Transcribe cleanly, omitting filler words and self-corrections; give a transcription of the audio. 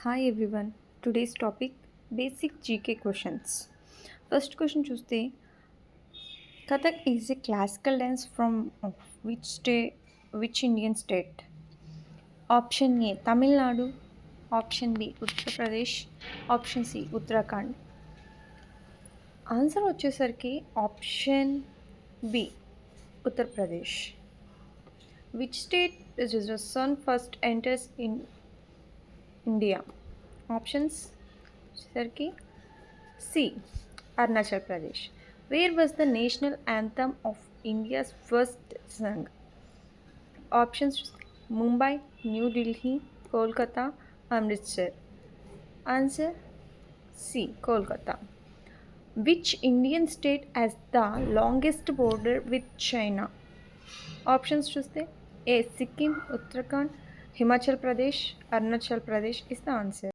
Hi everyone. Today's topic basic GK questions. First question చూస్తే Kathak is a classical dance from which state which Indian state? Option A Tamil Nadu, option B Uttar Pradesh, option C Uttarakhand. Answer వచ్చేసరికి option B Uttar Pradesh. Which state the sun first enters in India? Options వచ్చేసరికి C Arunachal Pradesh. Where was the national anthem of India's first sung? Options Mumbai, new Delhi, Kolkata, Amritsar. Answer C Kolkata. Which Indian state has the longest border with China? Options చూస్తే A Sikkim, Uttarakhand, Himachal Pradesh, Arunachal Pradesh is the answer.